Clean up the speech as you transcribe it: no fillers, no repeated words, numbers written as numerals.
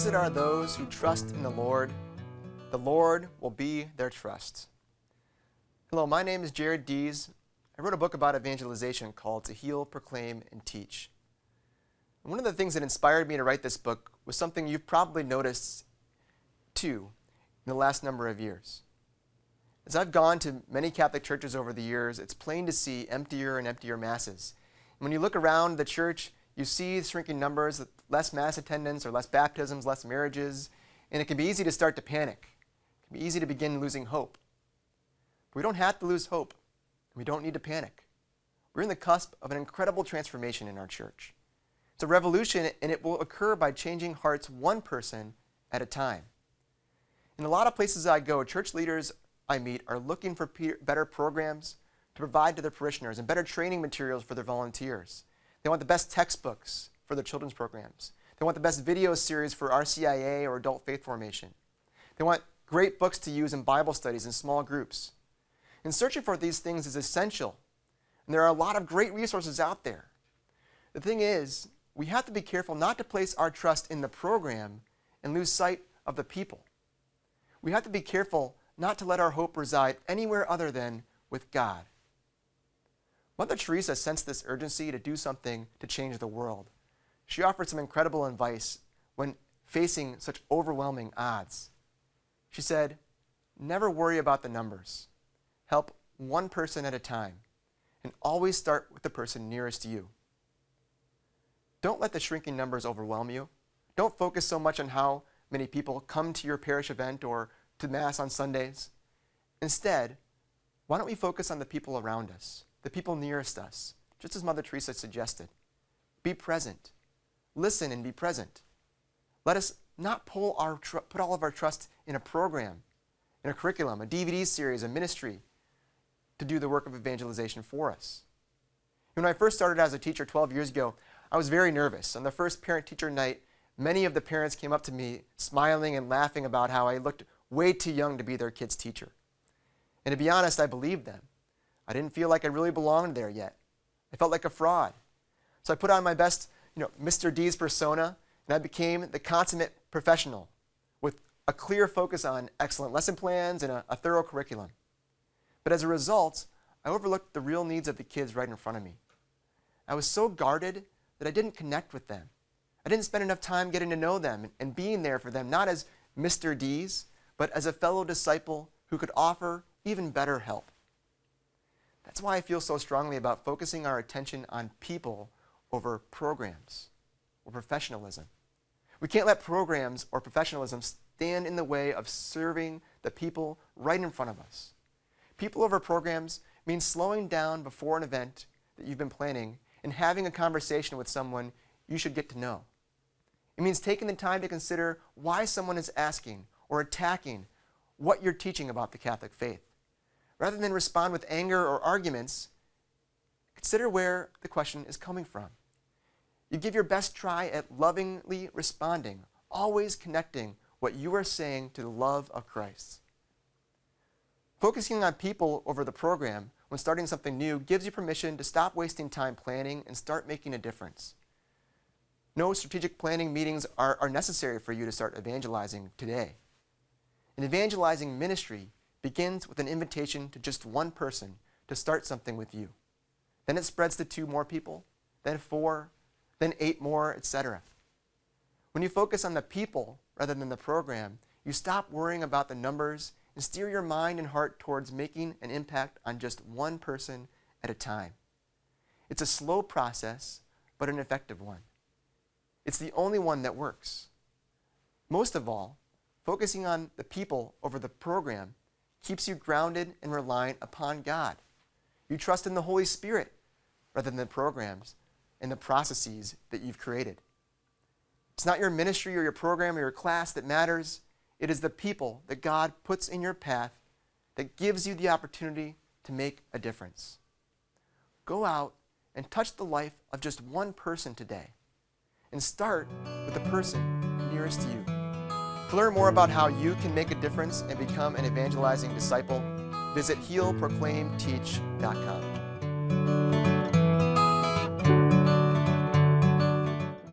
Blessed are those who trust in the Lord. The Lord will be their trust. Hello, my name is Dees. I wrote a book about evangelization called To Heal, Proclaim, and Teach. And one of the things that inspired me to write this book was something you've probably noticed too in the last number of years. As I've gone to many Catholic churches over the years, it's plain to see emptier and emptier masses. And when you look around the church, you see shrinking numbers, less mass attendance or less baptisms, less marriages, and it can be easy to start to panic. It can be easy to begin losing hope. But we don't have to lose hope. We don't need to panic. We're in the cusp of an incredible transformation in our church. It's a revolution, and it will occur by changing hearts one person at a time. In a lot of places I go, church leaders I meet are looking for better programs to provide to their parishioners and better training materials for their volunteers. They want the best textbooks for their children's programs. They want the best video series for RCIA or adult faith formation. They want great books to use in Bible studies in small groups. And searching for these things is essential. And there are a lot of great resources out there. The thing is, we have to be careful not to place our trust in the program and lose sight of the people. We have to be careful not to let our hope reside anywhere other than with God. Mother Teresa sensed this urgency to do something to change the world. She offered some incredible advice when facing such overwhelming odds. She said, "Never worry about the numbers. Help one person at a time, and always start with the person nearest to you." Don't let the shrinking numbers overwhelm you. Don't focus so much on how many people come to your parish event or to Mass on Sundays. Instead, why don't we focus on the people around us, the people nearest us, just as Mother Teresa suggested. Be present. Listen and be present. Let us not put all of our trust in a program, in a curriculum, a DVD series, a ministry to do the work of evangelization for us. When I first started as a teacher 12 years ago, I was very nervous. On the first parent-teacher night, many of the parents came up to me smiling and laughing about how I looked way too young to be their kid's teacher. And to be honest, I believed them. I didn't feel like I really belonged there yet. I felt like a fraud. So I put on my best, Mr. Dees persona, and I became the consummate professional with a clear focus on excellent lesson plans and a thorough curriculum. But as a result, I overlooked the real needs of the kids right in front of me. I was so guarded that I didn't connect with them. I didn't spend enough time getting to know them and being there for them, not as Mr. Dees, but as a fellow disciple who could offer even better help. That's why I feel so strongly about focusing our attention on people over programs or professionalism. We can't let programs or professionalism stand in the way of serving the people right in front of us. People over programs means slowing down before an event that you've been planning and having a conversation with someone you should get to know. It means taking the time to consider why someone is asking or attacking what you're teaching about the Catholic faith. Rather than respond with anger or arguments, consider where the question is coming from. You give your best try at lovingly responding, always connecting what you are saying to the love of Christ. Focusing on people over the program when starting something new gives you permission to stop wasting time planning and start making a difference. No strategic planning meetings are necessary for you to start evangelizing today. An evangelizing ministry begins with an invitation to just one person to start something with you. Then it spreads to 2 more people, then 4, then 8 more, etc. When you focus on the people rather than the program, you stop worrying about the numbers and steer your mind and heart towards making an impact on just one person at a time. It's a slow process, but an effective one. It's the only one that works. Most of all, focusing on the people over the program keeps you grounded and reliant upon God. You trust in the Holy Spirit rather than the programs and the processes that you've created. It's not your ministry or your program or your class that matters. It is the people that God puts in your path that gives you the opportunity to make a difference. Go out and touch the life of just one person today. And start with the person nearest to you. To learn more about how you can make a difference and become an evangelizing disciple, visit healproclaimteach.com.